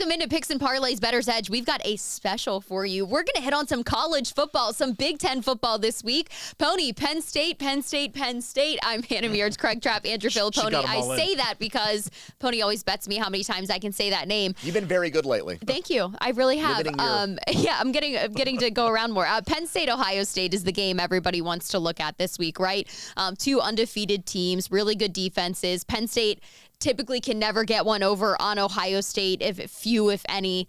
Welcome into Picks and Parlays Bettors Edge. We've got a special for you. We're going to hit on some college football, some Big Ten football this week. Pony, Penn State, Penn State, Penn State. I'm Hannah Mears, Craig Trapp, Andrew Fillipponi. I say that because Pony always bets me how many times I can say that name. You've been very good lately. Thank you. I really have. Yeah, I'm getting to go around more. Penn State, Ohio State is the game everybody wants to look at this week, right? Two undefeated teams, really good defenses. Penn State typically can never get one over on Ohio State, if any.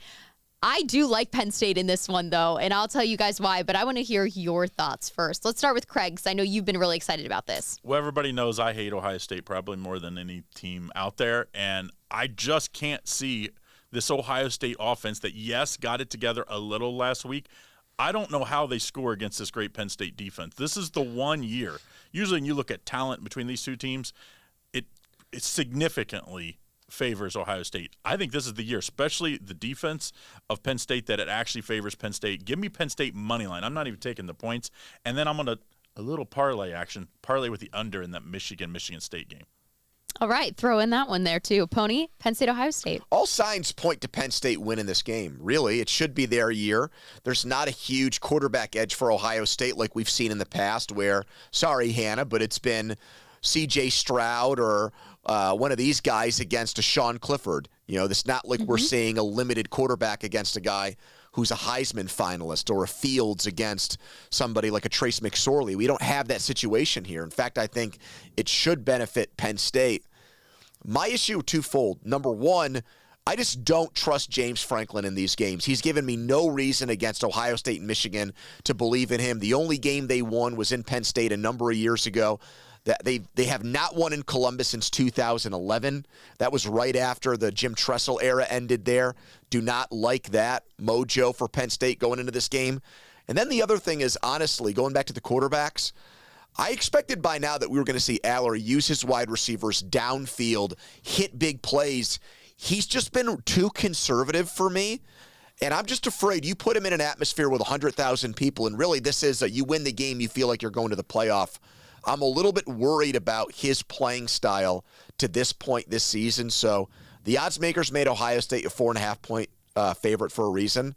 I do like Penn State in this one, though, and I'll tell you guys why, but I want to hear your thoughts first. Let's start with Craig, because I know you've been really excited about this. Well, everybody knows I hate Ohio State probably more than any team out there, and I just can't see this Ohio State offense that, yes, got it together a little last week. I don't know how they score against this great Penn State defense. This is the one year. Usually when you look at talent between these two teams, it significantly favors Ohio State. I think this is the year, especially the defense of Penn State, that it actually favors Penn State. Give me Penn State money line. I'm not even taking the points. And then I'm going to a little parlay action, parlay with the under in that Michigan State game. All right, throw in that one there too. Pony, Penn State, Ohio State. All signs point to Penn State winning this game. Really, it should be their year. There's not a huge quarterback edge for Ohio State like we've seen in the past where, sorry, Hannah, but it's been C.J. Stroud or one of these guys against a Sean Clifford. You know, it's not like we're seeing a limited quarterback against a guy who's a Heisman finalist or a Fields against somebody like a Trace McSorley. We don't have that situation here. In fact, I think it should benefit Penn State. My issue twofold. Number one, I just don't trust James Franklin in these games. He's given me no reason against Ohio State and Michigan to believe in him. The only game they won was in Penn State a number of years ago. That they have not won in Columbus since 2011. That was right after the Jim Tressel era ended there. Do not like that mojo for Penn State going into this game. And then the other thing is, honestly, going back to the quarterbacks, I expected by now that we were going to see Aller use his wide receivers downfield, hit big plays. He's just been too conservative for me. And I'm just afraid you put him in an atmosphere with 100,000 people, and really this is you win the game, you feel like you're going to the playoff. I'm a little bit worried about his playing style to this point this season. So the odds makers made Ohio State a 4.5-point favorite for a reason.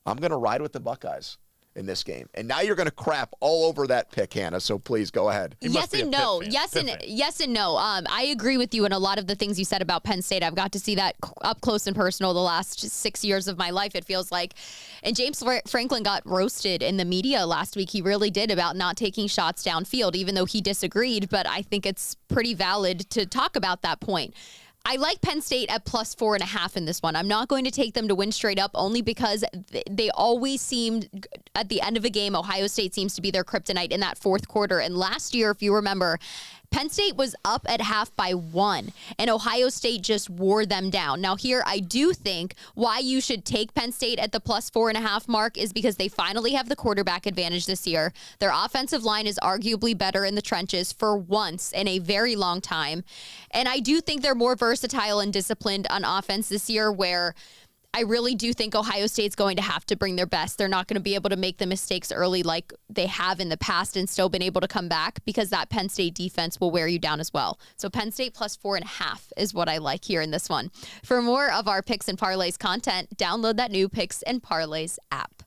I'm going to ride with the Buckeyes in this game. And now you're going to crap all over that pick, Hannah, so please go ahead. Yes and no. Yes and no. I agree with you in a lot of the things you said about Penn State. I've got to see that up close and personal the last 6 years of my life, it feels like. And James Franklin got roasted in the media last week. He really did, about not taking shots downfield, even though he disagreed. But I think it's pretty valid to talk about that point. I like Penn State at plus 4.5 in this one. I'm not going to take them to win straight up, only because they always seemed, at the end of a game, Ohio State seems to be their kryptonite in that fourth quarter. And last year, if you remember, Penn State was up at half by 1, and Ohio State just wore them down. Now here, I do think why you should take Penn State at the plus 4.5 mark is because they finally have the quarterback advantage this year. Their offensive line is arguably better in the trenches for once in a very long time. And I do think they're more versatile and disciplined on offense this year, where I really do think Ohio State's going to have to bring their best. They're not going to be able to make the mistakes early like they have in the past and still been able to come back, because that Penn State defense will wear you down as well. So Penn State plus 4.5 is what I like here in this one. For more of our Picks and Parlays content, download that new Picks and Parlays app.